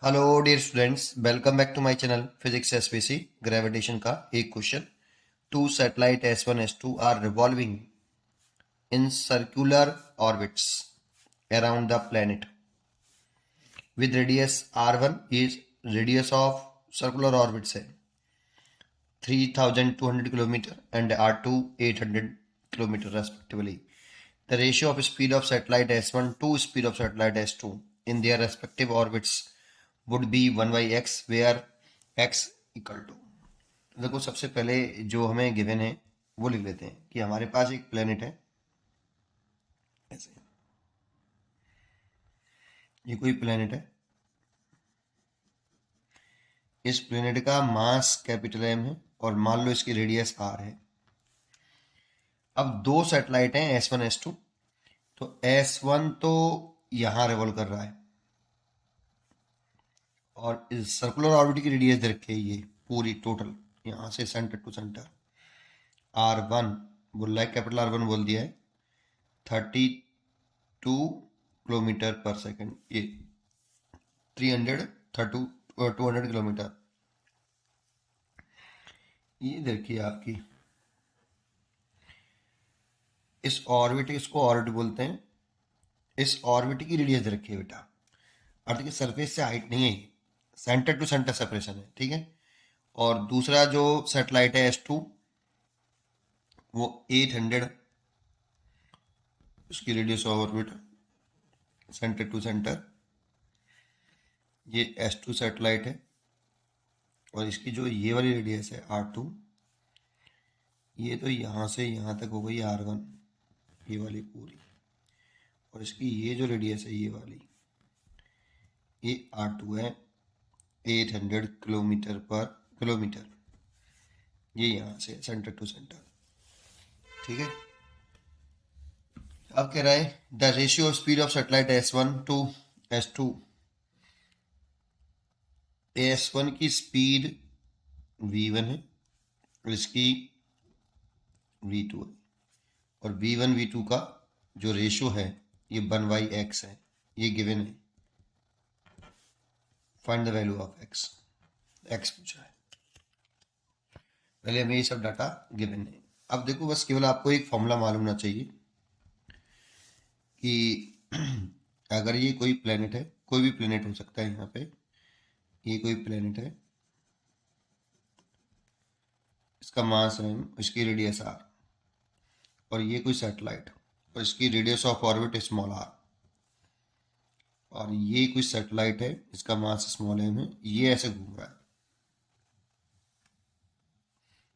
Hello dear students, welcome back to my channel physics SPC. Gravitation का एक question. Two satellite S1 S2 are revolving in circular orbits around the planet with radius R1 is radius of circular orbits है 3200 kilometre and R2 800 kilometre respectively. The ratio of speed of satellite S1 to speed of satellite S2 in their respective orbits would be 1 by x, where x equal to। देखो, सबसे पहले जो हमें given है वो लिख लेते हैं कि हमारे पास एक प्लेनेट है ऐसे। ये कोई प्लेनेट है, इस प्लेनेट का मास कैपिटल M है और मान लो इसकी रेडियस R है। अब दो सैटेलाइट हैं S1 S2। तो S1 तो यहां रिवॉल्व कर रहा है और इस सर्कुलर ऑर्बिट की रेडियस दे रखी है, ये पूरी टोटल यहां से सेंटर टू सेंटर R1 बोल रहा है, कैपिटल R1 बोल दिया है 32 किलोमीटर पर सेकंड, ये 200 किलोमीटर। ये देखिए आपकी इस ऑर्बिट, इसको ऑर्बिट बोलते हैं, इस ऑर्बिट की रेडियस दे रखी है बेटा। अर्थ की सरफेस से हाइट नहीं है, सेंटर टू सेंटर सेपरेशन है, ठीक है। और दूसरा जो सैटेलाइट है S2 वो 800, उसकी radius of orbit centre to centre. ये S2 सैटेलाइट है और इसकी जो ये वाली रेडियस है R2, ये तो यहाँ से यहाँ तक हो गई R1, ये वाली पूरी। और इसकी ये जो रेडियस है ये वाली, ये R2 है 800 किलोमीटर पर किलोमीटर। ये यहाँ से सेंटर टू सेंटर, ठीक है। अब कह रहा है the ratio of speed of satellite S1 to S2। S1 की स्पीड V1 है और इसकी V2 है, और V1 V2 का जो रेशियो है ये 1/x है, ये गिवन है। Find the value of x पूछा है। पहले हमें ये सब डाटा गिवन है। अब देखो, बस केवल आपको एक फॉर्मूला मालूम होना चाहिए कि अगर ये कोई प्लेनेट है, कोई भी प्लेनेट हो सकता है, यहाँ पे ये कोई प्लेनेट है, इसका मास है, इसकी रेडियस r, और ये कोई सैटेलाइट और इसकी radius of orbit small r, और ये कोई सैटेलाइट है इसका मास स्मॉल m है, ये ऐसे घूम रहा है,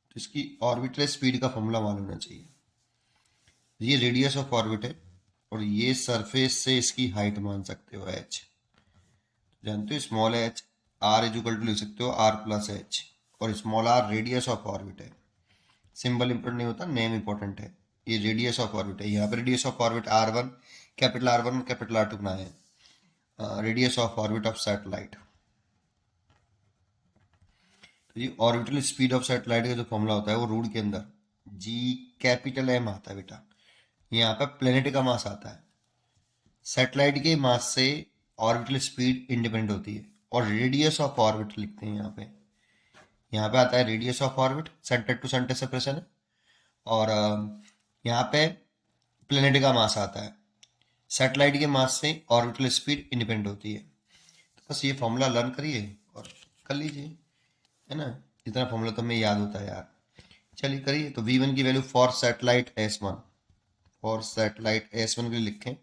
तो इसकी ऑर्बिटल स्पीड का फॉर्मूला मालूम होना चाहिए। ये रेडियस ऑफ ऑर्बिट है और ये सरफेस से इसकी हाइट मान सकते हो h, जानते हो small h, r is equal to लिख सकते हो r प्लस h, और small r radius of orbit है। सिंबल इंपॉर्टेंट नहीं होता, नेम इंपॉर्टेंट है। ये रेडियस ऑफ ऑर्बिट है, यहाँ पे radius of orbit R1 capital R1 capital R2 बनाया है, radius of orbit of satellite. तो ये ऑर्बिटल स्पीड ऑफ सैटेलाइट का जो फॉर्मूला होता है वो रूट के अंदर G कैपिटल M आता है बेटा। यहाँ पे प्लेनेट का मास आता है, सैटेलाइट के मास से ऑर्बिटल स्पीड इंडिपेंडेंट होती है, और रेडियस ऑफ ऑर्बिट लिखते हैं यहाँ पे आता है radius of orbit, centre to centre separation है, और यहाँ पे प्लेनेट का मास आता है, सैटेलाइट के मास से ऑर्बिटल स्पीड इंडिपेंडेंट होती है। तो बस ये फॉर्मूला लर्न करिए और कर लीजिए, है ना। इतना फॉर्मूला तो हमें याद होता है यार। चलिए करिए। तो V1 की value for satellite S1, for satellite S1 के लिए लिखें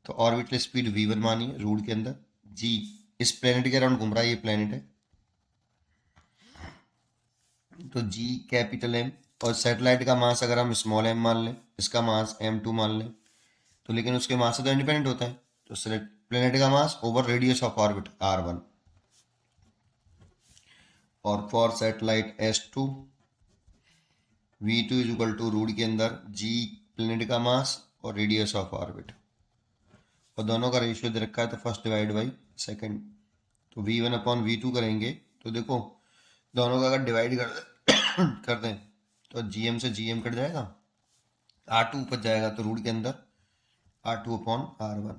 तो ऑर्बिटल स्पीड V1 मानिए रूट के अंदर, G इस प्लेनेट के अराउंड घूम रहा है, ये प्लेनेट है, तो G कैपिटल M, और सैटेलाइट का मास अगर हम स्मॉल m मान लें, इसका मास M2 मान लें, तो लेकिन उसके मास से तो इंडिपेंडेंट होता है, तो प्लेनेट का mass over radius of orbit R1। और for satellite S2 V2 is equal to root के अंदर G प्लेनेट का मास और रेडियस ऑफ ऑर्बिट, और दोनों का रेशियो दे रखा है तो फर्स्ट डिवाइड बाई सेकंड, तो V1 अपॉन V2 करेंगे तो देखो दोनों का अगर डिवाइड कर दें तो GM से GM कट जाएगा, R2 ऊपर जाएगा तो रूट के अंदर R2 अपॉन R1,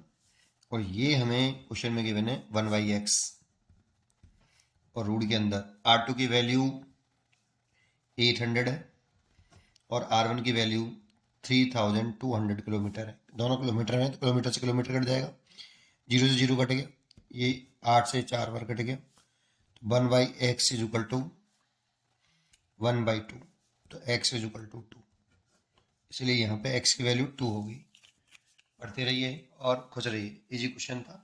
और ये हमें क्वेश्चन में गिवन है 1/x। और रूट के अंदर R2 की वैल्यू 800 है और R1 की वैल्यू 3200 किलोमीटर है। दोनों किलोमीटर में, तो किलोमीटर से किलोमीटर कट जाएगा, 0 से 0 कट गया, ये 8 से 4 बार कट गया, तो 1/x इज इक्वल टू 1/2, तो x इज इक्वल टू 2, इसलिए यहाँ पे x की वैल्यू 2 होगी। पढ़ते रहिए और खुश रहिए। इजी क्वेश्चन था।